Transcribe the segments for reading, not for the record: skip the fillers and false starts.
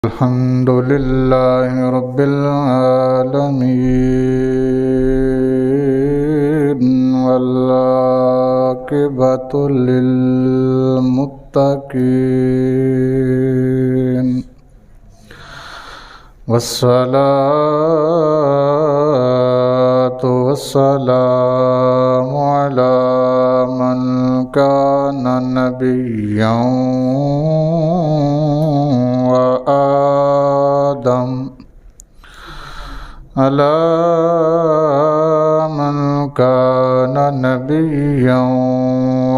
الحمد لله رب العالمين والعاقبة للمتقين والصلاة والسلام على من كان نبيا وآدم على من كان نبيا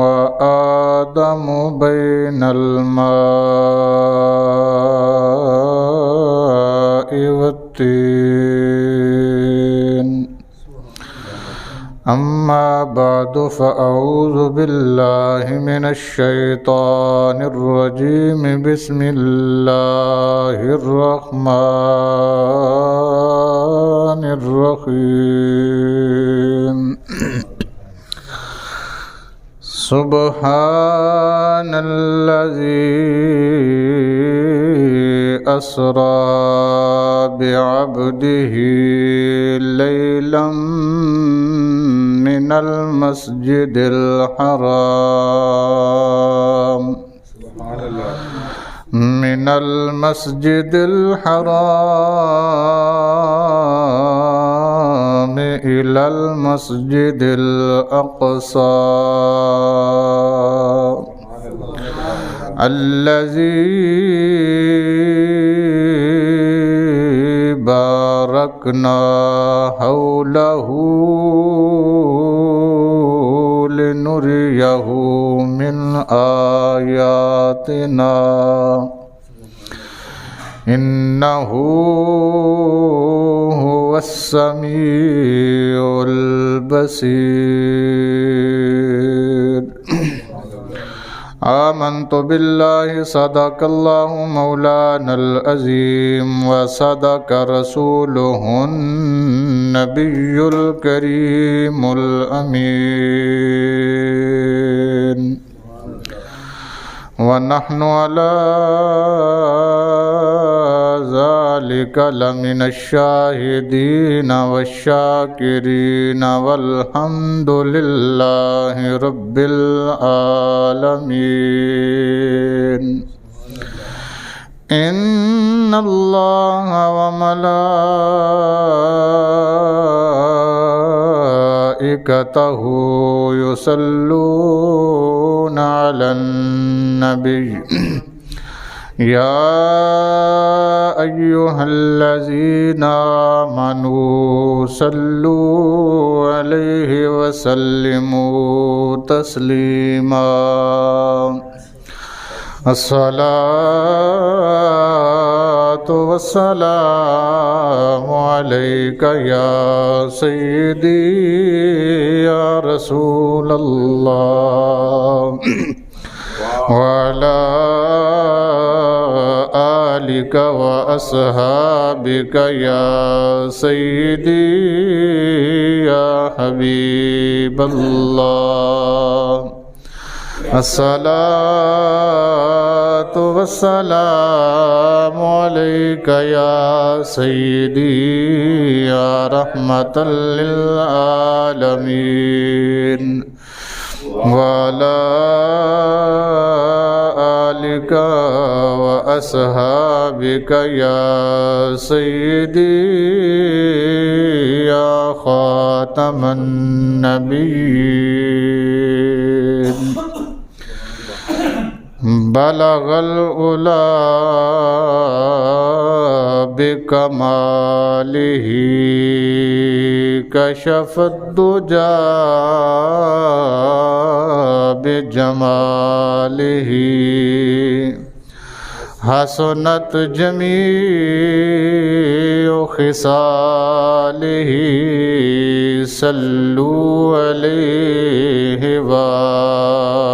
وآدم بين الماء والطين أما بعد فأعوذ بالله من الشيطان الرجيم بسم الله الرحمن الرحيم سبحان الذي أسرى بعبده ليلا من المسجد الحرام إلى المسجد الأقصى الذي باركنا حوله لنريه من آياتنا إنه هو السميع البصير آمنت بالله صدق الله مولانا العظيم وصدق رسوله النبي الكريم الأمين ونحن على ذلك لمن الشاهدين والشاكرين والحمد لله رب العالمين إن الله وملائكته يصلون على النبي يا أيها الذين آمنوا صلوا عليه وسلموا تسليما الصلاة والسلام عليك يا سيدي يا رسول الله وعلى آلك وأصحابك يا سيدي يا حبيب الله الصلاة والسلام عليك يا سيدي يا رحمة للعالمين وعلى آلك وأصحابك يا سيدي يا خاتم النبيين بلغ العلا بكماله كشف الدجى بجماله حسنت جميع خصاله صلوا عليه وآله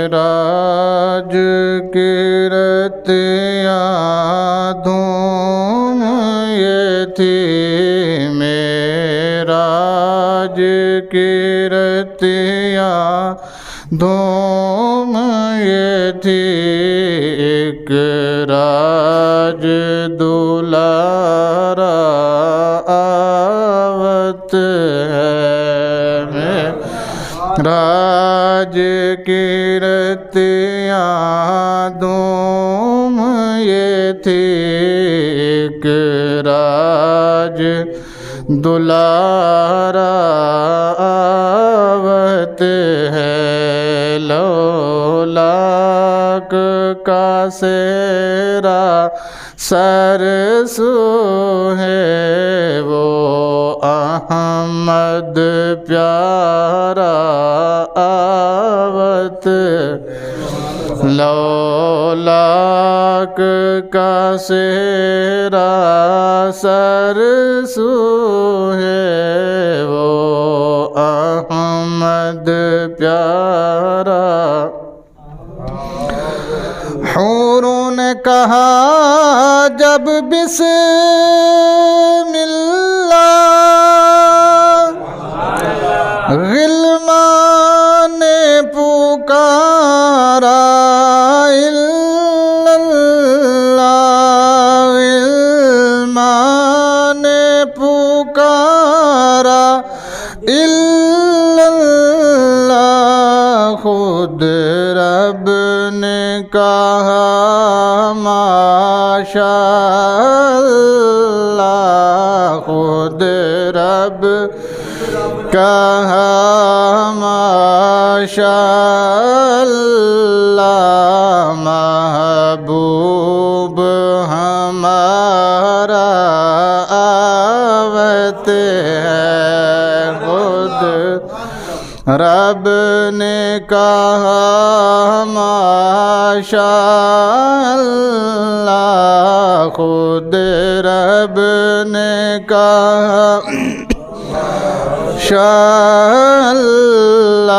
معراج کی راتیاں دھوم یہ تھی معراج کی رتیاں دھوم یہ تھی ایک راج دلارا آوت ہے راج کی رتیاں دھوم یہ تھی ایک راج دلارا آوت ہے لولاک کا سیرا سرسو ہے وہ احمد پیارا آوت لولاک کا سیرا سرسو ہے وہ احمد پیارا حوروں نے کہا جب بسم اللہ غلمان نے پکارا غلمان نے پکارا اللہ خود رب نے کہا ماشاءاللہ خود رب کہا ماشاءاللہ محبوب ہمارا آوت ہے خود رب نے کہا ماشاءاللہ خود رب نے کہا ماشاءاللہ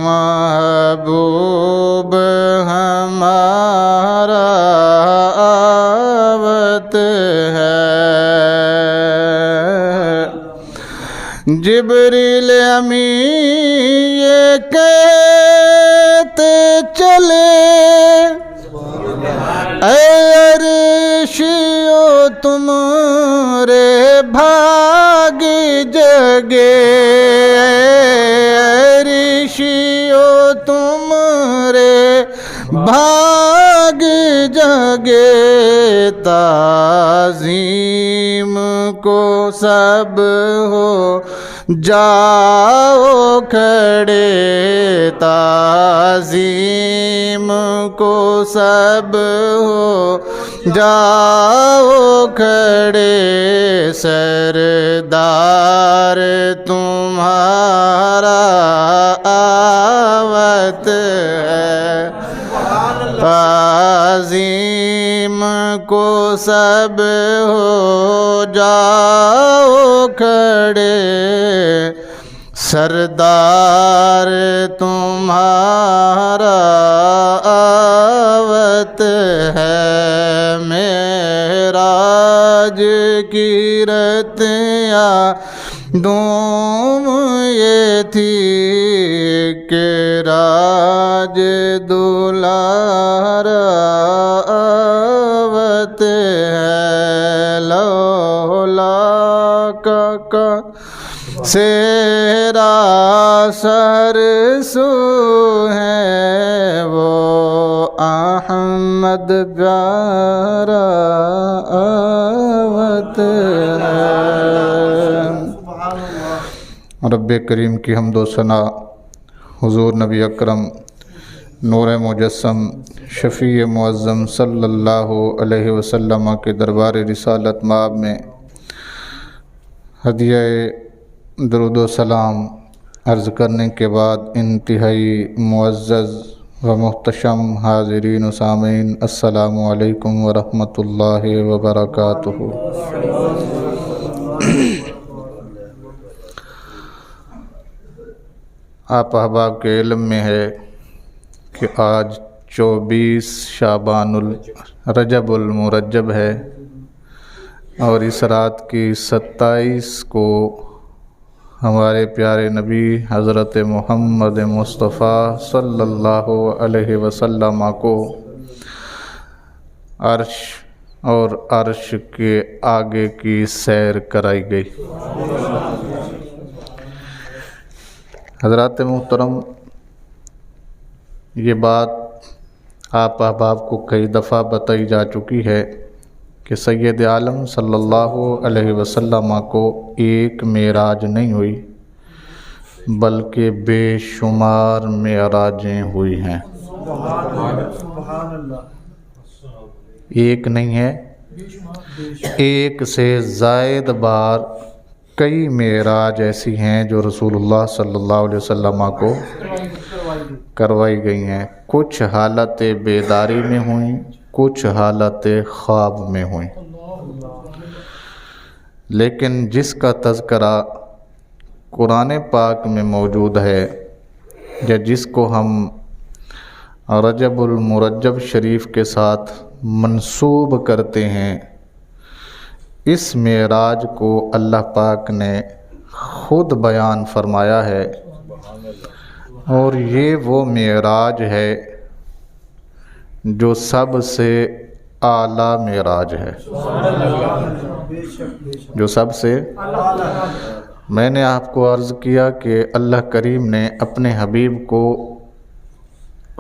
محبوب ہمارا آوت ہے جبریل امین یہ کہتے چلے اے عرشیو تم رے بھاگ جگے عرشیو تم رے بھاگ جگے تعظیم کو سب ہو جاؤ کھڑے تعظیم کو سب ہو جاؤ کھڑے سردار تمہارا آوت ہے تعظیم کو سب ہو جاؤ کھڑے سردار تمہارا آوت ہے معراج کی رتیاں دوم یہ تھی کہ راج دلارا آوت ہے لولاک کا سیرا سرسو ہے وہ احمد پیارا آوت ہے رب کریم کی حمد و ثنا حضور نبی اکرم نور مجسم شفیع معظم صلی اللہ علیہ وسلم کے دربار رسالت مآب میں ہدیہ درود و سلام عرض کرنے کے بعد انتہائی معزز و محتشم حاضرین و سامعین السلام علیکم ورحمۃ اللہ وبرکاتہ۔ آپ احباب کے علم میں ہے کہ آج 24 شعبان الرجب المرجب ہے اور اس رات کی 27 کو ہمارے پیارے نبی حضرت محمد مصطفیٰ صلی اللہ علیہ وسلم کو عرش اور عرش کے آگے کی سیر کرائی گئی۔ حضرات محترم، یہ بات آپ احباب کو کئی دفعہ بتائی جا چکی ہے کہ سید عالم صلی اللہ علیہ وسلم کو ایک معراج نہیں ہوئی بلکہ بے شمار معراجیں ہوئی ہیں۔ ایک نہیں ہے، ایک سے زائد بار کئی معراج ایسی ہیں جو رسول اللہ صلی اللہ علیہ وسلم کو کروائی گئی ہیں۔ کچھ حالت بیداری میں ہوئیں، کچھ حالت خواب میں ہوئیں، لیکن جس کا تذکرہ قرآن پاک میں موجود ہے یا جس کو ہم رجب المرجب شریف کے ساتھ منسوب کرتے ہیں، اس معراج کو اللہ پاک نے خود بیان فرمایا ہے، اور یہ وہ معراج ہے جو سب سے اعلیٰ معراج ہے، جو سب سے میں نے آپ کو عرض کیا کہ اللہ کریم نے اپنے حبیب کو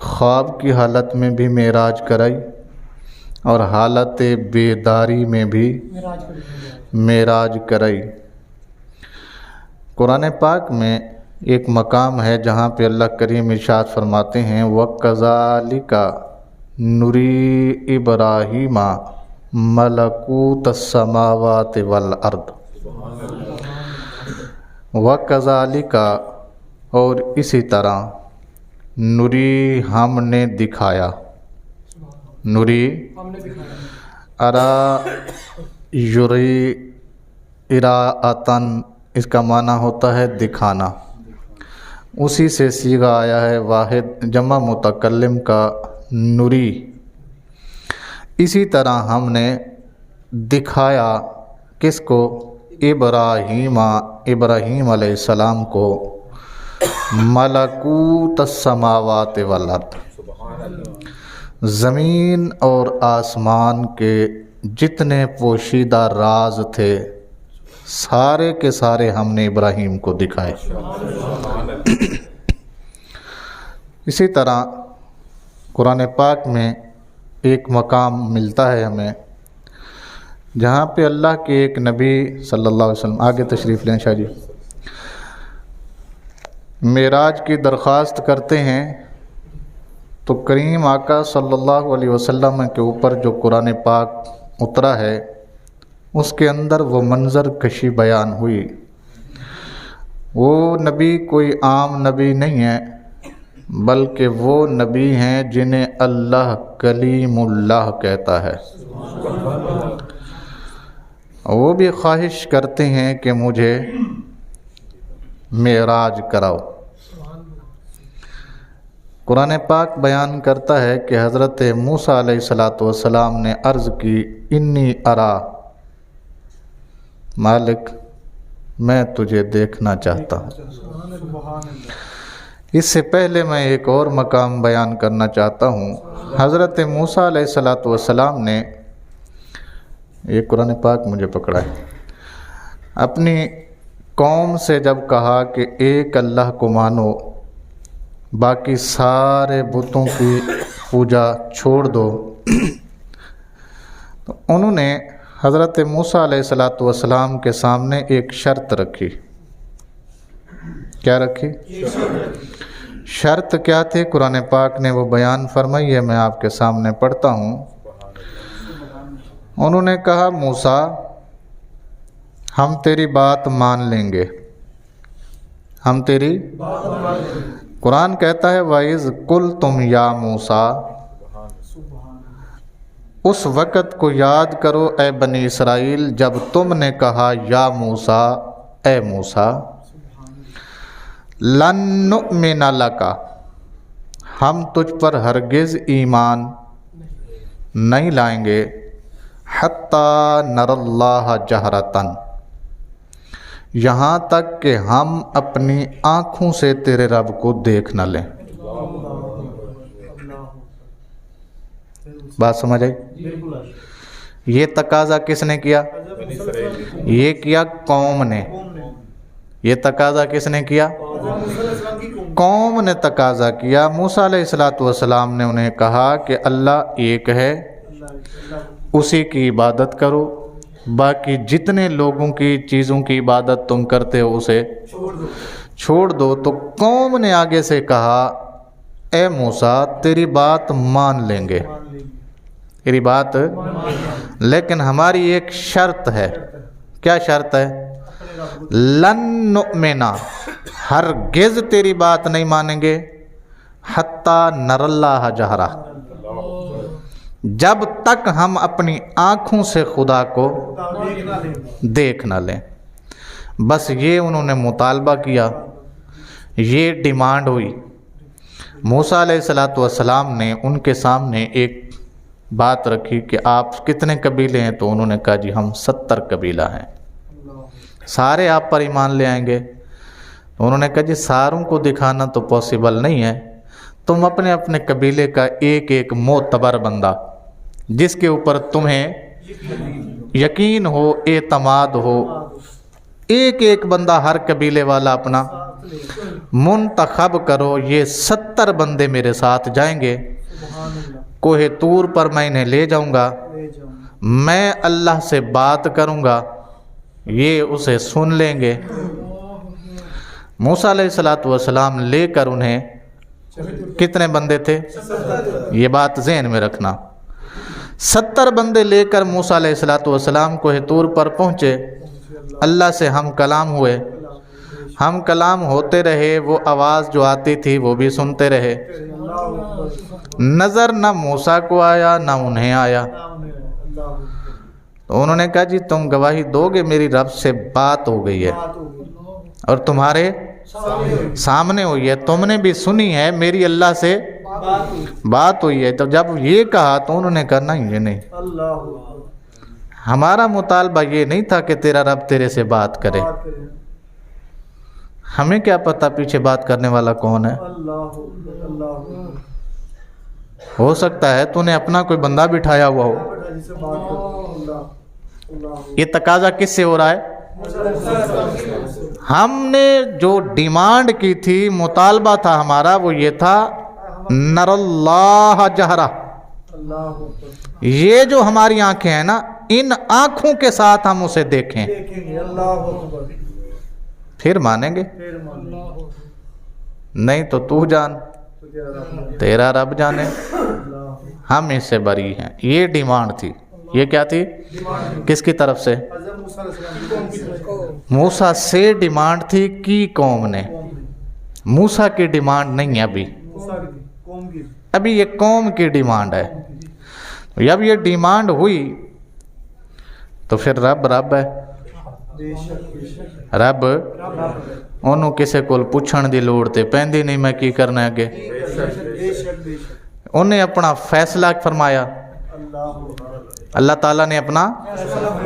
خواب کی حالت میں بھی معراج کرائی اور حالت بیداری میں بھی معراج کرائی۔ قرآن پاک میں ایک مقام ہے جہاں پہ اللہ کریم ارشاد فرماتے ہیں وَكَذَلِكَ نُرِي إِبْرَاهِيمَ مَلَكُوتَ السَّمَاوَاتِ وَالْأَرْضِ۔ وَكَذَلِكَ اور اسی طرح نُری ہم نے دکھایا، نُری ارا یُری اراءتن، اس کا معنی ہوتا ہے دکھانا، اسی سے صیغہ آیا ہے واحد جمع متکلم کا نُری۔ اسی طرح ہم نے دکھایا کس کو؟ ابراہیم علیہ السلام کو ملکوت السماوات والارض، زمین اور آسمان کے جتنے پوشیدہ راز تھے سارے کے سارے ہم نے ابراہیم کو دکھائے۔ اسی طرح قرآن پاک میں ایک مقام ملتا ہے ہمیں جہاں پہ اللہ کے ایک نبی صلی اللہ علیہ وسلم، آگے تشریف لیں شاہ جی، معراج کی درخواست کرتے ہیں تو کریم آقا صلی اللہ علیہ وسلم کے اوپر جو قرآن پاک اترا ہے اس کے اندر وہ منظر کشی بیان ہوئی۔ وہ نبی کوئی عام نبی نہیں ہے بلکہ وہ نبی ہیں جنہیں اللہ کلیم اللہ کہتا ہے۔ وہ بھی خواہش کرتے ہیں کہ مجھے معراج کراؤ۔ قرآن پاک بیان کرتا ہے کہ حضرت موسیٰ علیہ السلام نے عرض کی انی ارا، مالک میں تجھے دیکھنا چاہتا ہوں۔ اس سے پہلے میں ایک اور مقام بیان کرنا چاہتا ہوں۔ حضرت موسیٰ علیہ السلام نے، یہ قرآن پاک مجھے پکڑا ہے، اپنی قوم سے جب کہا کہ ایک اللہ کو مانو، باقی سارے بتوں کی پوجا چھوڑ دو، تو انہوں نے حضرت موسیٰ علیہ السلام کے سامنے ایک شرط رکھی۔ کیا رکھی؟ شرط کیا تھی؟ قرآن پاک نے وہ بیان فرمائی ہے، میں آپ کے سامنے پڑھتا ہوں۔ انہوں نے کہا موسیٰ ہم تیری بات مان لیں گے، ہم تیری، قرآن کہتا ہے وَإِذْ قُلْتُمْ يَا مُوسَىٰ، اس وقت کو یاد کرو اے بنی اسرائیل جب تم نے کہا یا موسیٰ، اے موسیٰ، لن نؤمن لک، ہم تجھ پر ہرگز ایمان نہیں لائیں گے، حتی نر اللہ جہرتن، یہاں تک کہ ہم اپنی آنکھوں سے تیرے رب کو دیکھ نہ لیں۔ بات سمجھ آئی؟ یہ تقاضا کس نے کیا؟ یہ کیا قوم نے۔ یہ تقاضا کس نے کیا؟ قوم نے تقاضا کیا۔ موسیٰ علیہ السلام نے انہیں کہا کہ اللہ ایک ہے، اسی کی عبادت کرو، باقی جتنے لوگوں کی چیزوں کی عبادت تم کرتے ہو اسے چھوڑ دو۔ تو قوم نے آگے سے کہا اے موسیٰ تیری بات مان لیں گے، تیری بات، لیکن ہماری ایک شرط ہے۔ کیا شرط ہے؟ لن نؤمنا، ہرگز تیری بات نہیں مانیں گے، حتی نر اللہ جہرہ، جب تک ہم اپنی آنکھوں سے خدا کو دیکھ نہ لیں۔ بس یہ انہوں نے مطالبہ کیا، یہ ڈیمانڈ ہوئی۔ موسیٰ علیہ السلام نے ان کے سامنے ایک بات رکھی کہ آپ کتنے قبیلے ہیں؟ تو انہوں نے کہا جی ہم 70 قبیلہ ہیں، سارے آپ پر ایمان لے آئیں گے؟ انہوں نے کہا جی ساروں کو دکھانا تو پاسبل نہیں ہے، تم اپنے اپنے قبیلے کا ایک ایک معتبر بندہ جس کے اوپر تمہیں یقین ہو، اعتماد ہو، ایک ایک بندہ ہر قبیلے والا اپنا منتخب کرو۔ یہ 70 بندے میرے ساتھ جائیں گے، کوہ طور پر میں انہیں لے جاؤں گا، میں اللہ سے بات کروں گا، یہ اسے سن لیں گے۔ موسیٰ علیہ السلام لے کر انہیں، کتنے بندے تھے یہ بات ذہن میں رکھنا، 70 بندے لے کر موسیٰ علیہ السلام کوہ طور پر پہنچے۔ اللہ سے ہم کلام ہوئے، ہم کلام ہوتے رہے، وہ آواز جو آتی تھی وہ بھی سنتے رہے، نظر نہ موسیٰ کو آیا نہ انہیں آیا۔ تو انہوں نے کہا جی تم گواہی دو گے میری رب سے بات ہو گئی ہے اور تمہارے سامنے ہوئی ہے، تم نے بھی سنی ہے، میری اللہ سے بات ہوئی ہے۔ تو جب یہ کہا تو انہوں نے کہا نہیں، یہ نہیں، ہمارا مطالبہ یہ نہیں تھا کہ تیرا رب تیرے سے بات کرے، ہمیں کیا پتہ پیچھے بات کرنے والا کون ہے؟ ہو سکتا ہے تو نے اپنا کوئی بندہ بٹھایا ہوا ہو۔ یہ تقاضا کس سے ہو رہا ہے؟ ہم نے جو ڈیمانڈ کی تھی، مطالبہ تھا ہمارا، وہ یہ تھا نر اللہ جہرہ، یہ جو ہماری آنکھیں ہیں نا، ان آنکھوں کے ساتھ ہم اسے دیکھیں، پھر مانیں گے، نہیں تو تو جان، تیرا رب جانے، ہم اس سے بری ہیں۔ یہ ڈیمانڈ تھی۔ یہ کیا تھی؟ کس کی طرف سے؟ موسیٰ سے ڈیمانڈ تھی کی قوم نے، موسیٰ کی ڈیمانڈ نہیں ہے ابھی یہ قوم کی ڈیمانڈ ہے۔ جب یہ ڈیمانڈ ہوئی تو پھر رب ہے، رب انہوں کسے کول پوچھن دی لوڑ تے پیندی نہیں میں کی کرنا ہے اگے، انہیں اپنا فیصلہ فرمایا، اللہ تعالیٰ نے اپنا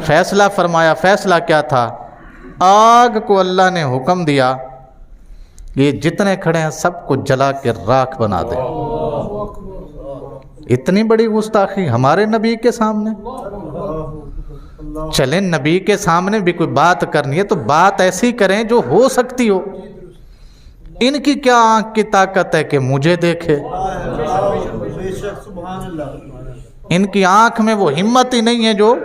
فیصلہ فرمایا۔ فیصلہ کیا تھا؟ آگ کو اللہ نے حکم دیا یہ جتنے کھڑے ہیں سب کو جلا کے راکھ بنا دے۔ اتنی بڑی گستاخی ہمارے نبی کے سامنے؟ چلیں نبی کے سامنے بھی کوئی بات کرنی ہے تو بات ایسی کریں جو ہو سکتی ہو۔ ان کی کیا آنکھ کی طاقت ہے کہ مجھے دیکھے؟ ان کی آنکھ میں وہ ہمت ہی نہیں ہے جو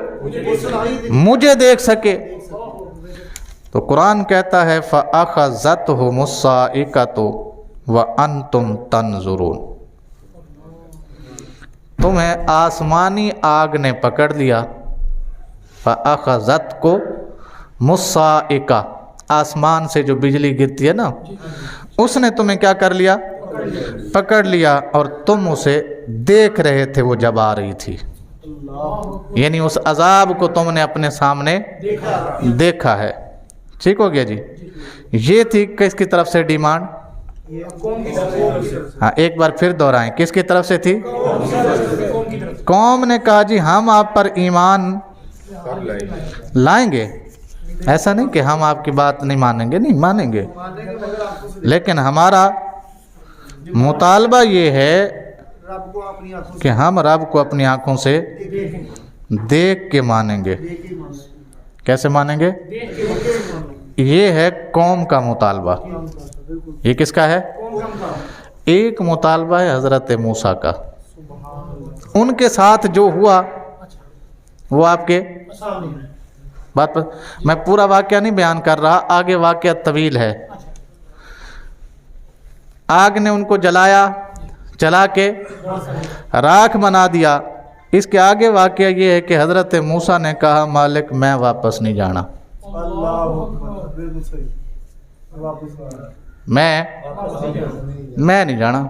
مجھے دیکھ سکے۔ تو قرآن کہتا ہے فَأَخَذَتْهُمُ الصَّاعِقَةُ وَأَنْتُمْ تَنْظُرُونَ، تمہیں آسمانی آگ نے پکڑ لیا۔ فَأَخَذَتْكُمُ الصَّاعِقَةُ، آسمان سے جو بجلی گرتی ہے نا، اس نے تمہیں کیا کر لیا؟ پکڑ لیا، اور تم اسے دیکھ رہے تھے وہ جب آ رہی تھی، یعنی اس عذاب کو تم نے اپنے سامنے دیکھا ہے۔ ٹھیک ہو گیا جی؟ یہ تھی کس کی طرف سے ڈیمانڈ؟ ہاں ایک بار پھر دہرائیں، کس کی طرف سے تھی؟ قوم نے کہا جی ہم آپ پر ایمان لائیں گے ایسا نہیں کہ ہم آپ کی بات نہیں مانیں گے، نہیں مانیں گے، لیکن ہمارا مطالبہ یہ ہے کہ ہم رب کو اپنی آنکھوں سے دیکھ کے مانیں گے۔ کیسے مانیں گے؟ یہ ہے قوم کا مطالبہ۔ یہ کس کا ہے؟ ایک مطالبہ ہے حضرت موسیٰ کا، ان کے ساتھ جو ہوا وہ آپ کے بات پر، میں پورا واقعہ نہیں بیان کر رہا، آگے واقعہ طویل ہے۔ آگ نے ان کو جلایا، جلا کے راکھ بنا دیا۔ اس کے آگے واقعہ یہ ہے کہ حضرت موسیٰ نے کہا مالک میں واپس نہیں جانا، میں نہیں جانا۔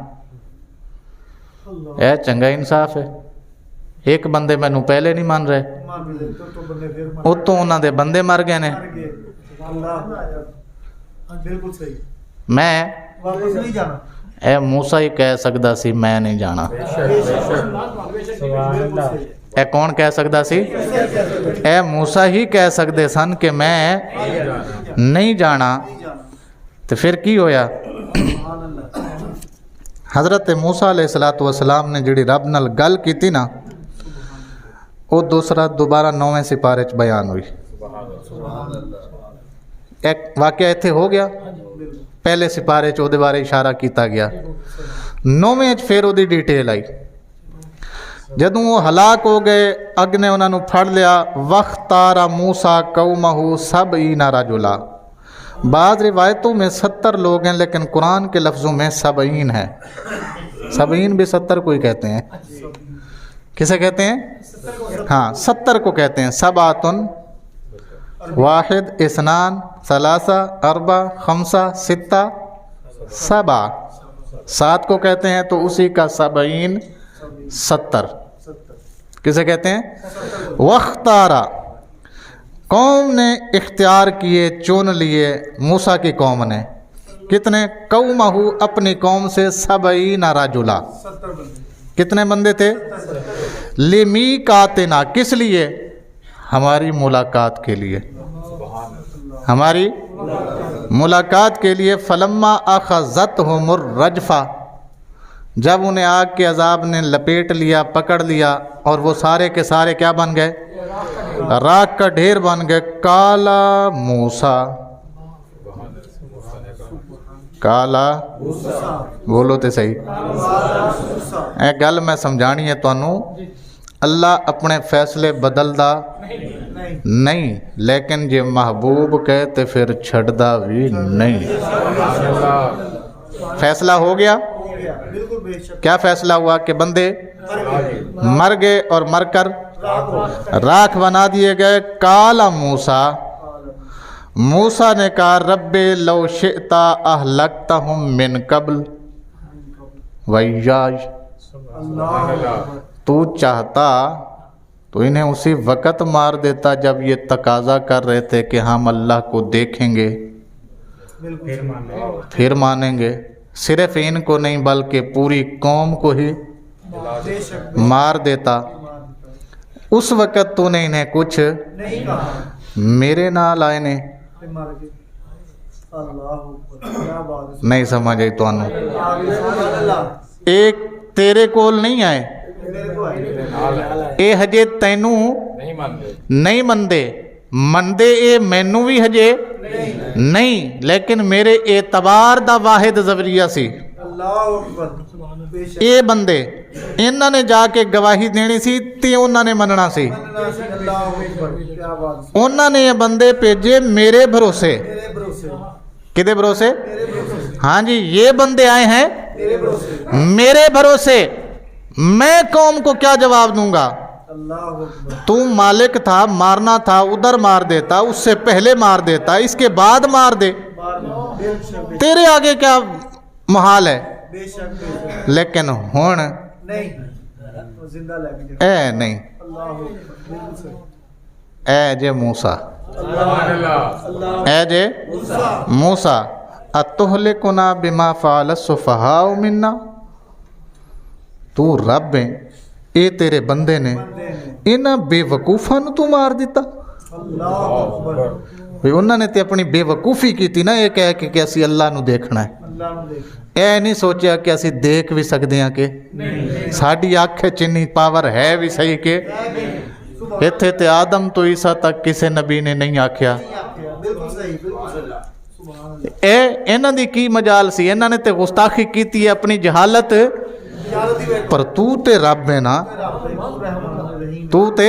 اے چنگا انصاف ہے، ایک بندے مینوں پہلے نہیں مان رہے، اتوں انہاں دے بندے مر گئے نے، میں اے موسیٰ ہی کہہ سکدا سی میں نہیں جانا۔ اے کون کہہ سکدا سی؟ اے موسیٰ ہی کہہ سکدے سن کہ میں نہیں جانا۔ تو پھر کی ہویا؟ حضرت موسیٰ علیہ السلام نے جڑی رب نال گل کیتی نا، وہ دوبارہ 9ویں سپارے چ بیان ہوئی۔ ایک واقعہ ایتھے ہو گیا، پہلے سپارے چ دے بارے اشارہ کیتا گیا، 9ویں چ پھر دی ڈیٹیل آئی۔ جدوں وہ ہلاک ہو گئے، اگ نے انہاں نو پھڑ لیا۔ وَاخْتَارَ مُوسَىٰ قَوْمَهُ 70 رَجُلًا، بعض روایتوں میں 70 لوگ ہیں، لیکن قرآن کے لفظوں میں 70 ہے۔ 70 بھی 70 کو ہی کہتے ہیں۔ کسے کہتے ہیں؟ ہاں 70 کو کہتے ہیں۔ 7 1 2 3 4 5 6 7 7 کو کہتے ہیں، تو اسی کا 70 70 کسے کہتے ہیں؟ وَاخْتَارَ، قوم نے اختیار کیے، چن لیے موسیٰ کی قوم نے، کتنے؟ قومہ، اپنی قوم سے 70 رجلا، کتنے بندے تھے؟ لِمِیقَاتِنَا، کس لیے؟ ہماری ملاقات کے لیے، ہماری ملاقات کے لیے۔ فَلَمَّا أَخَذَتْهُمُ الرَّجْفَةُ، جب انہیں آگ کے عذاب نے لپیٹ لیا، پکڑ لیا، اور وہ سارے کے سارے کیا بن گئے؟ راکھ کا ڈھیر بن گئے۔ کالا موسیٰ، کالا بولو تے صحیح، اے گل میں سمجھانی ہے تانوں، اللہ اپنے فیصلے بدلدا نہیں، لیکن جے محبوب کہے تے پھر چھڑدا بھی نہیں۔ فیصلہ ہو گیا، کیا فیصلہ ہوا؟ کہ بندے مر گئے اور مر کر راکھ بنا دیے گئے۔ کالا موسیٰ، موسیٰ نے کہا رب لو شئت اہلکتہم من قبل ویاج، تو چاہتا تو انہیں اسی وقت مار دیتا جب یہ تقاضا کر رہے تھے کہ ہم اللہ کو دیکھیں گے پھر مانیں گے۔ صرف ان کو نہیں بلکہ پوری قوم کو ہی مار دیتا، اس وقت تو نے انہیں کچھ میرے نال آئے نے نہیں سمجھے تو انہوں ایک تیرے کول نہیں آئے، اے ہجے تینوں نہیں مندے، مندے اے مینوں بھی ہجے نہیں، لیکن میرے اعتبار دا واحد ذریعہ سی اے بندے، انہاں نے جا کے گواہی دینی سی تے انہاں نے مننا سی، انہاں نے یہ بندے بھیجے میرے بھروسے، کدے بھروسے؟ ہاں جی، یہ بندے آئے ہیں میرے بھروسے، میں قوم کو کیا جواب دوں گا؟ تو مالک تھا، مارنا تھا ادھر مار دیتا، اس سے پہلے مار دیتا، اس کے بعد مار دے، تیرے آگے کیا محال ہے؟ لیکن ہون اے نہیں، اے جے موسیٰ، اے جے موسیٰ اتہلکنا بما فعل السفہاء منا، تو رب ہے، اے تیرے بندے نے انہاں بے وقوفاں نوں تو مار دیتا، ਵੀ ਉਹਨਾਂ ਨੇ ਤੇ ਆਪਣੀ ਬੇਵਕੂਫੀ ਕੀਤੀ ਨਾ, ਇਹ ਕਹਿ ਕੇ ਕਿ ਅਸੀਂ ਅੱਲਾ ਨੂੰ ਦੇਖਣਾ ਹੈ। ਇਹ ਨਹੀਂ ਸੋਚਿਆ ਕਿ ਅਸੀਂ ਦੇਖ ਵੀ ਸਕਦੇ ਹਾਂ ਕਿ ਸਾਡੀ ਅੱਖ 'ਚ ਇੰਨੀ ਪਾਵਰ ਹੈ ਵੀ ਸਹੀ ਕਿ ਇੱਥੇ ਤੇ ਆਦਮ ਤੋਂ ਈਸਾ ਤੱਕ ਕਿਸੇ ਨਬੀ ਨੇ ਨਹੀਂ ਆਖਿਆ। ਇਹ ਇਹਨਾਂ ਦੀ ਕੀ ਮਜਾਲ ਸੀ, ਇਹਨਾਂ ਨੇ ਤੇ ਗੁਸਤਾਖੀ ਕੀਤੀ ਹੈ ਆਪਣੀ ਜਹਾਲਤ। ਪਰ ਤੂੰ ਤੇ ਰੱਬ ਹੈ ਨਾ, ਤੂੰ ਤੇ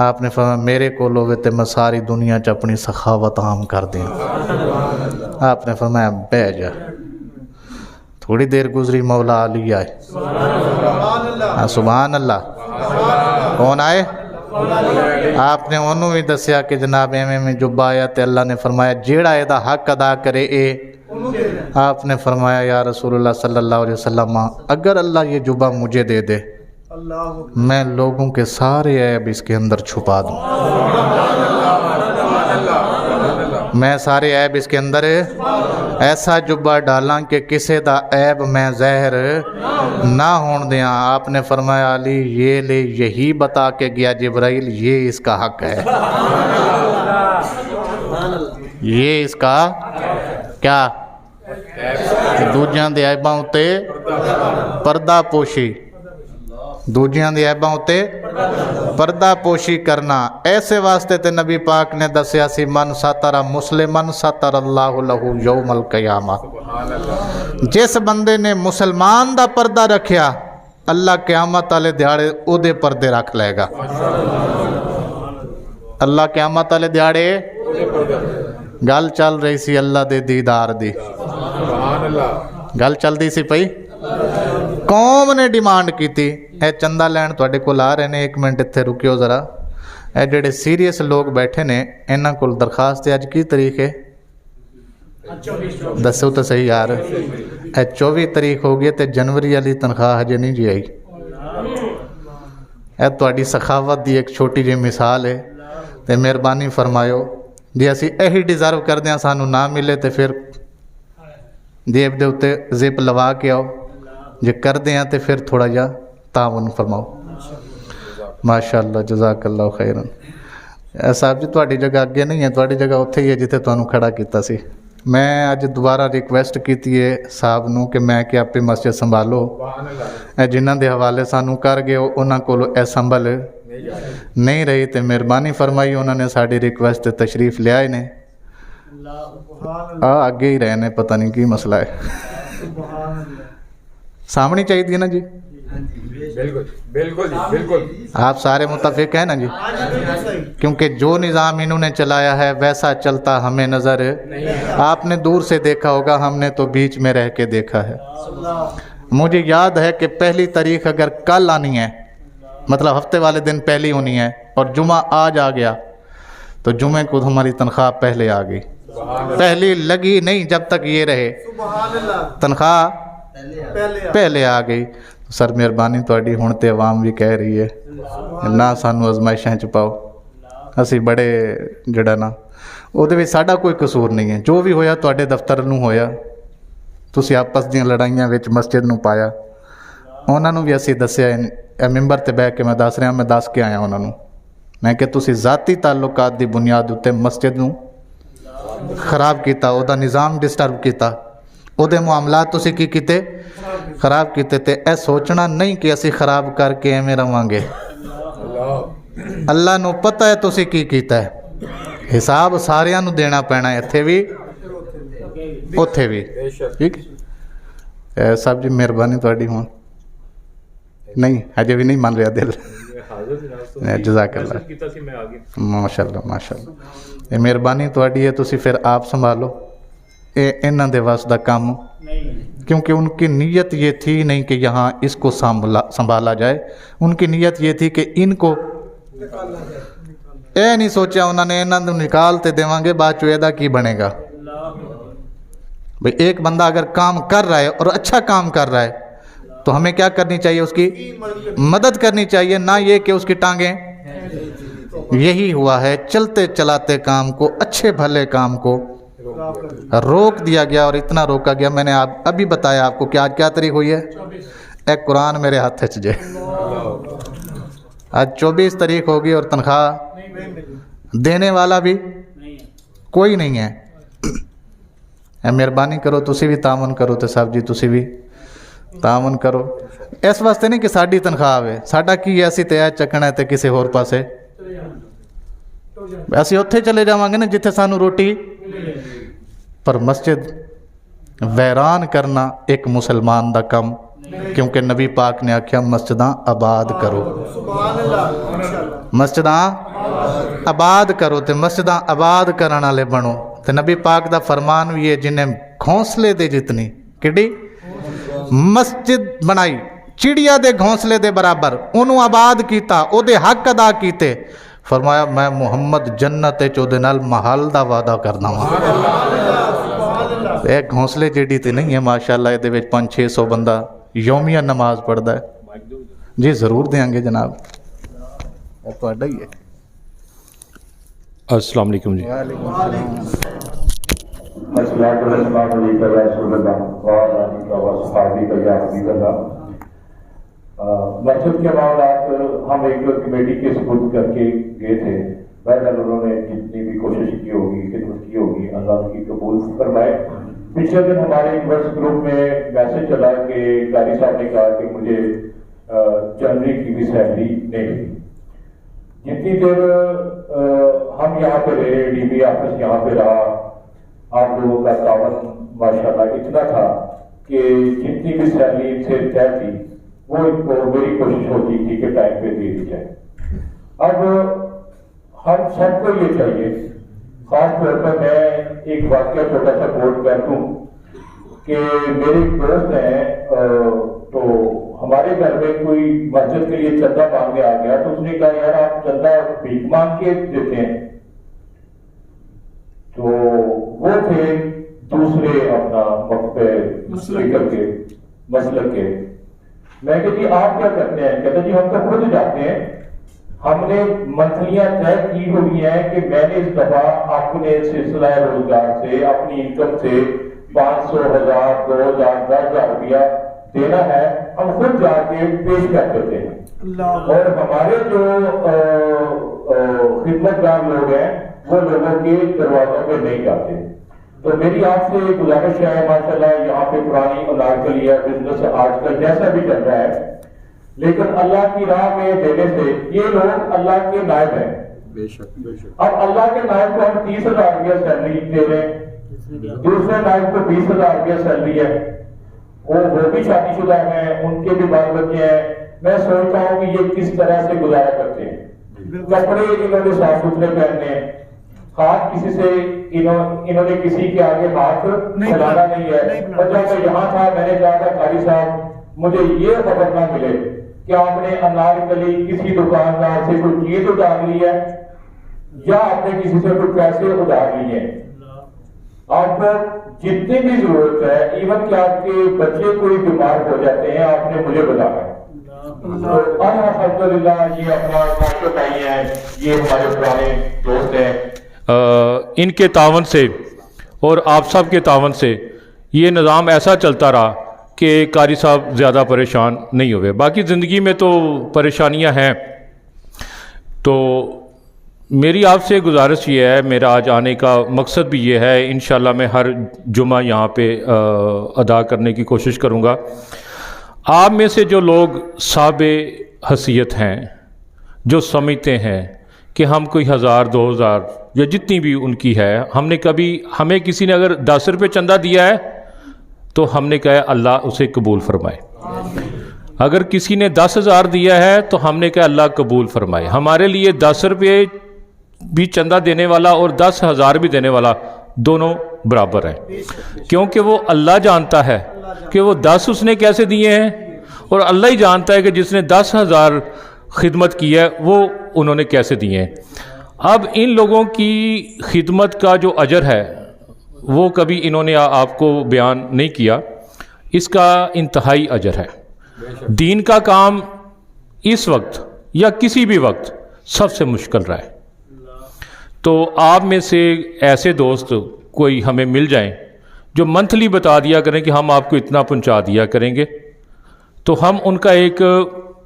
آپ نے فرمایا میرے کو ہوے تے میں ساری دنیا چ اپنی سخاوت عام کر دیں. آپ نے فرمایا بہ جا. تھوڑی دیر گزری مولا علی آئے. سبحان اللہ. کون آئے؟ آپ نے انہوں بھی دسیا کہ جناب ایویں میں جو آیا تے اللہ نے فرمایا جیڑا اے دا حق ادا کرے اے. آپ نے فرمایا یا رسول اللہ صلی اللہ علیہ وسلم اگر اللہ یہ جبہ مجھے دے دے میں لوگوں کے سارے عیب اس کے اندر چھپا دوں. میں سارے عیب اس کے اندر ایسا جبہ ڈالاں کہ کسے دا عیب میں ظاہر نہ ہون دیاں. آپ نے فرمایا علی یہ لے یہی بتا کے گیا جبرائیل یہ اس کا حق ہے. یہ اس کا کیا دوجیاں دے عیباں اُتے پردہ پوشی. دوجیاں دی عیباں اُتے پردہ پوشی کرنا. ایسے واسطے تے نبی پاک نے دسیا سی من ساتر مسلمن ساتر اللہ لہو یوم القیامہ. جس بندے نے مسلمان دا پردہ رکھیا اللہ قیامت والے دیہاڑے او دے پردے رکھ لے گا. اللہ قیامت والے دیہاڑے گل چل رہی سی اللہ دے دیدار دی. گل چل دی سی پئی. قوم نے ڈیمانڈ کی تھی اے چندہ لین تواڈے کول آ رہے نے. ایک منٹ اتنے رکیو ذرا. اے جڑے سیریس لوگ بیٹھے نے انہاں کول درخواست ہے. اج کی تاریخ ہے دسو تو صحیح یار. اے 24 تاریخ ہو گئی تے جنوری والی تنخواہ ہجے نہیں جی آئی. اے تواڈی سخاوت دی ایک چھوٹی جی مثال ہے. تے مہربانی فرمایو جی اسی یہی ڈیزرو کردے ہاں سانو نہ ملے تے پھر جیب دے اتے زپ لوا کے آؤ. جے کر دیں تے پھر تھوڑا جا تعاون فرماؤ. ماشاءاللہ جزاک اللہ خیرن. صاحب جی تواڈی جگہ اگے نہیں ہے تواڈی جگہ اتھے ہی ہے جتھے تانوں کھڑا کیتا سی. میں اج دوبارہ ریکویسٹ کیتی ہے صاحب نو کہ میں کہ اپنی مسجد سنبھالو. جنہاں دے حوالے سانوں کر گئے انہاں کولو اے سنبھل نہیں رہی تے مہربانی فرمائی انہوں نے ساڈی ریکویسٹ تے تشریف لے آئے نے. اگے ہی رہے نے پتہ نہیں کی مسئلہ ہے. سامنے چاہیے تھی نا جی. بالکل آپ سارے متفق ہیں نا جی. کیونکہ جو نظام انہوں نے چلایا ہے ویسا چلتا ہمیں نظر آپ نے دور سے دیکھا ہوگا ہم نے تو بیچ میں رہ کے دیکھا ہے. مجھے یاد ہے کہ پہلی تاریخ اگر کل آنی ہے مطلب ہفتے والے دن پہلی ہونی ہے اور جمعہ آج آ گیا تو جمعے کو ہماری تنخواہ پہلے آ گئی. پہلی لگی نہیں جب تک یہ رہے تنخواہ پہلے آ گئی. سر مہربانی تواڈی ہن تے عوام بھی کہہ رہی ہے نہ سانو ازمائشاں چ پاؤ. اسی بڑے جڑا نا او دے وچ ساڈا کوئی قصور نہیں ہے. جو بھی ہویا تواڈے دفتر نو ہویا. تسی آپس دیاں لڑائیاں وچ مسجد نو پایا. انہاں نو بھی اسی دسیا ممبر تے بیٹھ کے میں دس رہا میں دس کے آیا انہاں نو میں کہ تسی ذاتی تعلقات دی بنیاد اتے مسجد نو خراب کیتا. او دا نظام ڈسٹرب کیتا. او دے معاملات تسی کی کیتے خراب کیتے. تے اے سوچنا نہیں کہ اسی خراب کر کے ایویں رواں گے. اللہ نو پتہ ہے تسی کی کیتا ہے. حساب ساریاں نو دینا پینا ہے اتھے بھی اوتھے بھی. ٹھیک ہے صاحب جی مہربانی تواڈی ہون نہیں اجے بھی نہیں مان رہا دل. جزاک اللہ ماشاءاللہ ماشاءاللہ. یہ مہربانی تواڈی ہے تسی پھر آپ سنبھالو. اے انہاں دے وس دا کام کیونکہ ان کی نیت یہ تھی نہیں کہ یہاں اس کو سنبھالا جائے. ان کی نیت یہ تھی کہ ان کو اے نہیں سوچا انہوں نے انہوں نے نکالتے دیواں گے بعد چویدہ کی بنے گا. بھئی ایک بندہ اگر کام کر رہا ہے اور اچھا کام کر رہا ہے تو ہمیں کیا کرنی چاہیے اس کی مدد کرنی چاہیے. نہ یہ کہ اس کی ٹانگیں. یہی ہوا ہے چلتے چلاتے کام کو اچھے بھلے کام کو روک دیا گیا. اور اتنا روکا گیا میں نے ابھی بتایا آپ کو کہ آج کیا تاریخ ہوئی ہے. ایک قرآن میرے ہاتھ چ جائے آج 24 تاریخ ہوگی اور تنخواہ دینے والا بھی کوئی نہیں ہے. مہربانی کرو تسی بھی تعاون کرو تے صاحب جی تسی بھی تعاون کرو. اس واسطے نہیں کہ ساڈی تنخواہ آوے. ساڈا کی ہے اسی تے چکنا ہے تے کسی ہور پاسے اسی اوتھے چلے جاواں گے نا جتھے سانو روٹی. پر مسجد ویران کرنا ایک مسلمان دا کم کیونکہ نبی پاک نے آکھیا مسجداں آباد کرو. مسجداں آباد کرو تے مسجداں آباد کرن والے بنو تے نبی پاک دا فرمان بھی ہے جنہیں گھونسلے دے جتنی کڈی مسجد بنائی چڑیا دے گھونسلے دے برابر انہوں آباد کیتا او دے حق ادا کیتے فرمایا میں محمد جنت چودے نال محل دا وعدہ کرنا ایک گھونسلے جیڑی تے نہیں ہے ماشاءاللہ یہ دے وچ 500-600 بندہ یومیہ نماز پڑھدا ہے جی ضرور دیں گے جناب تہاڈا ہی ہے السلام علیکم جی مسجد کے معاملات ہم ایک کمیٹی کے سپرد کر کے گئے تھے بہرحال انہوں نے جتنی بھی کوشش کی ہوگی خدمت کی ہوگی اللہ کی قبول فرمائے پچھلے دن ہمارے یونیورس گروپ میں میسج چلا کہ قاری صاحب نے کہا کہ مجھے جنوری کی بھی سیلری نہیں ملی جتنی دیر ہم یہاں پہ رہے ڈی بی آفس یہاں پہ رہا آپ لوگوں کا تعاون ماشاءاللہ اتنا تھا کہ جتنی بھی سیلری ان سے طے تھی وہ ان کو میری کوشش ہوتی تھی کہ ٹائم پہ دے دی جائے اب ہم سب کو یہ چاہیے خاص طور پر میں ایک واقعہ چھوٹا سا کوٹ کر دوں کہ میرے ایک دوست ہیں تو ہمارے گھر میں کوئی مسجد کے لیے چندہ مانگنے آ گیا تو اس نے کہا یار آپ چندہ بھیک مانگ کے دیتے ہیں تو وہ تھے دوسرے اپنا فکر کے مسلک کے میں کہ جی آپ کیا کرتے ہیں کہتے جی ہم تو خود جاتے ہیں ہم نے منتھلیاں طے کی ہوئی ہیں کہ میں نے اس دفعہ اپنے سلسلہ روزگار سے اپنی انکم سے 500 1000 2000 10,000 روپیہ دینا ہے ہم خود جا کے پیش کر دیتے ہیں اور ہمارے جو خدمت گار لوگ ہیں وہ لوگوں کے دروازوں پہ نہیں جاتے تو میری آپ سے گزارش ہے ماشاءاللہ یہاں پہ پرانی انارکلی ہے بزنس آج کل جیسا بھی چل رہا ہے لیکن اللہ کی راہ میں دینے سے یہ لوگ اللہ کے نائب ہیں بے شک اب اللہ کے نائب کو ہم 30,000 روپیہ سیلری دے رہے ہیں دوسرے نائب کو 20,000 روپیہ سیلری ہے وہ بھی شادی شدہ ہیں ان کے بھی بال بچے ہیں میں سوچتا ہوں کہ یہ کس طرح سے گزارا کرتے ہیں کپڑے انہوں نے صاف ستھرے پہننے ہیں ہاتھ کسی سے انہوں نے کسی کے آگے ہاتھ پھیلانا نہیں ہے اور جب میں یہاں تھا میں نے کہا تھا قاری صاحب مجھے یہ خبر نہ ملے کہ آپ نے انارکلی کسی دکاندار سے کوئی چیز ادھار لی ہے یا آپ نے کسی سے کوئی پیسے ادھار لیے ہیں آپ کو جتنی بھی ضرورت ہے ایون کہ آپ کے بچے کوئی بیمار ہو جاتے ہیں آپ نے مجھے بتایا الحمدللہ یہ اپنا ڈاکٹر بھائی ہیں یہ ہمارے پرانے دوست ہیں ان کے تعاون سے اور آپ سب کے تعاون سے یہ نظام ایسا چلتا رہا کہ قاری صاحب زیادہ پریشان نہیں ہوئے باقی زندگی میں تو پریشانیاں ہیں تو میری آپ سے گزارش یہ ہے میرا آج آنے کا مقصد بھی یہ ہے انشاءاللہ میں ہر جمعہ یہاں پہ ادا کرنے کی کوشش کروں گا آپ میں سے جو لوگ صاحب حیثیت ہیں جو سمجھتے ہیں کہ ہم کوئی 1000 2000 یا جتنی بھی ان کی ہے ہمیں کسی نے اگر 10 روپے چندہ دیا ہے تو ہم نے کہا اللہ اسے قبول فرمائے اگر کسی نے 10,000 دیا ہے تو ہم نے کہا اللہ قبول فرمائے ہمارے لیے 10 روپے بھی چندہ دینے والا اور 10,000 بھی دینے والا دونوں برابر ہیں کیونکہ وہ اللہ جانتا ہے کہ وہ 10 اس نے کیسے دیے ہیں اور اللہ ہی جانتا ہے کہ جس نے 10,000 خدمت کی ہے وہ انہوں نے کیسے دیے ہیں اب ان لوگوں کی خدمت کا جو اجر ہے وہ کبھی انہوں نے آپ کو بیان نہیں کیا اس کا انتہائی اجر ہے دین کا کام اس وقت یا کسی بھی وقت سب سے مشکل رہا ہے تو آپ میں سے ایسے دوست کوئی ہمیں مل جائیں جو منتھلی بتا دیا کریں کہ ہم آپ کو اتنا پہنچا دیا کریں گے تو ہم ان کا ایک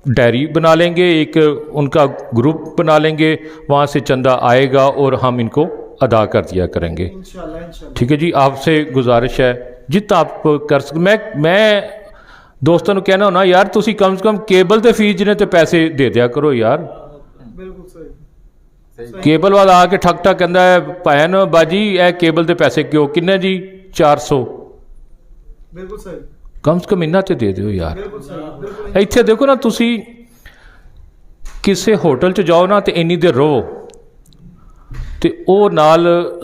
ڈائری بنا لیں گے ایک ان کا گروپ بنا لیں گے وہاں سے چندہ آئے گا اور ہم ان کو ادا کر دیا کریں گے ٹھیک ہے جی آپ سے گزارش ہے جتنا آپ کر میں دوستوں نے کہنا ہونا یار تسی کم سے کم کیبل تے فیس جنے تے پیسے دے دیا کرو یار کیبل والا آ کے ٹھک ٹھک کہندا ہے بھین باجی اے کیبل تے پیسے کیوں کنے جی 400 بالکل صحیح کم سے کم انہاں تے دے دیو یار ایتھے دیکھو نا تسی کسے ہوٹل چ جاؤ نا تے اینی دیر رہو ਤੇ ਉਹ ਨਾਲ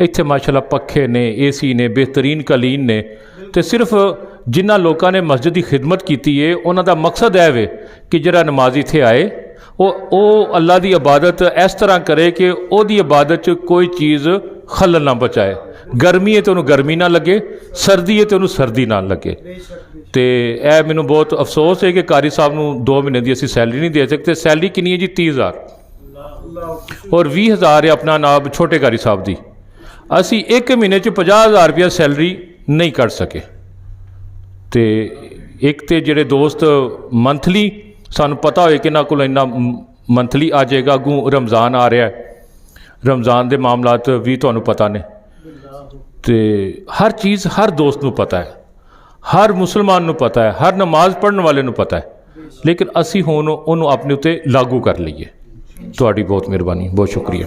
ਇੱਥੇ ਮਾਸ਼ਾਅੱਲਾ ਪੱਖੇ ਨੇ, AC ਨੇ, ਬਿਹਤਰੀਨ ਕਾਲੀਨ ਨੇ। ਤੇ ਸਿਰਫ ਜਿਨ੍ਹਾਂ ਲੋਕਾਂ ਨੇ ਮਸਜਿਦ ਦੀ ਖਿਦਮਤ ਕੀਤੀ ਹੈ ਉਹਨਾਂ ਦਾ ਮਕਸਦ ਇਹ ਵੇ ਕਿ ਜਿਹੜਾ ਨਮਾਜ਼ ਇੱਥੇ ਆਏ ਉਹ ਅੱਲਾ ਦੀ ਇਬਾਦਤ ਇਸ ਤਰ੍ਹਾਂ ਕਰੇ ਕਿ ਉਹਦੀ ਇਬਾਦਤ 'ਚ ਕੋਈ ਚੀਜ਼ ਖਲਲ ਨਾ ਬਚਾਏ। ਗਰਮੀ ਹੈ ਤਾਂ ਉਹਨੂੰ ਗਰਮੀ ਨਾ ਲੱਗੇ, ਸਰਦੀ ਹੈ ਤਾਂ ਉਹਨੂੰ ਸਰਦੀ ਨਾ ਲੱਗੇ। ਤੇ ਇਹ ਮੈਨੂੰ ਬਹੁਤ ਅਫਸੋਸ ਹੈ ਕਿ ਕਾਰੀ ਸਾਹਿਬ ਨੂੰ 2 ਮਹੀਨੇ ਦੀ ਅਸੀਂ ਸੈਲਰੀ ਨਹੀਂ ਦੇ ਸਕਦੇ। ਸੈਲਰੀ ਕਿੰਨੀ ਹੈ ਜੀ? 30,000 ਔਰ 20,000 ਹੈ ਆਪਣਾ ਨਾਬ ਛੋਟੇ ਕਾਰੀ ਸਾਹਿਬ ਦੀ। ਅਸੀਂ 1 ਮਹੀਨੇ 'ਚ 50,000 ਰੁਪਇਆ ਸੈਲਰੀ ਨਹੀਂ ਕੱਢ ਸਕੇ। ਤੇ ਇੱਕ ਤੇ ਜਿਹੜੇ ਦੋਸਤ ਮੰਥਲੀ ਸਾਨੂੰ ਪਤਾ ਹੋਏ ਕਿ ਇਹਨਾਂ ਕੋਲ ਇੰਨਾ ਮੰਥਲੀ ਆ ਜਾਏਗਾ, ਅੱਗੋਂ ਰਮਜ਼ਾਨ ਆ ਰਿਹਾ, ਰਮਜ਼ਾਨ ਦੇ ਮਾਮਲਾਤ ਵੀ ਤੁਹਾਨੂੰ ਪਤਾ ਨੇ। ਤੇ ਹਰ ਚੀਜ਼ ਹਰ ਦੋਸਤ ਨੂੰ ਪਤਾ ਹੈ, ਹਰ ਮੁਸਲਮਾਨ ਨੂੰ ਪਤਾ ਹੈ, ਹਰ ਨਮਾਜ਼ ਪੜ੍ਹਨ ਵਾਲੇ ਨੂੰ ਪਤਾ ਹੈ, ਲੇਕਿਨ ਅਸੀਂ ਹੁਣ ਉਹਨੂੰ ਆਪਣੇ ਉੱਤੇ ਲਾਗੂ ਕਰ ਲਈਏ। ਤੁਹਾਡੀ ਬਹੁਤ ਮਿਹਰਬਾਨੀ, ਬਹੁਤ ਸ਼ੁਕਰੀਆ।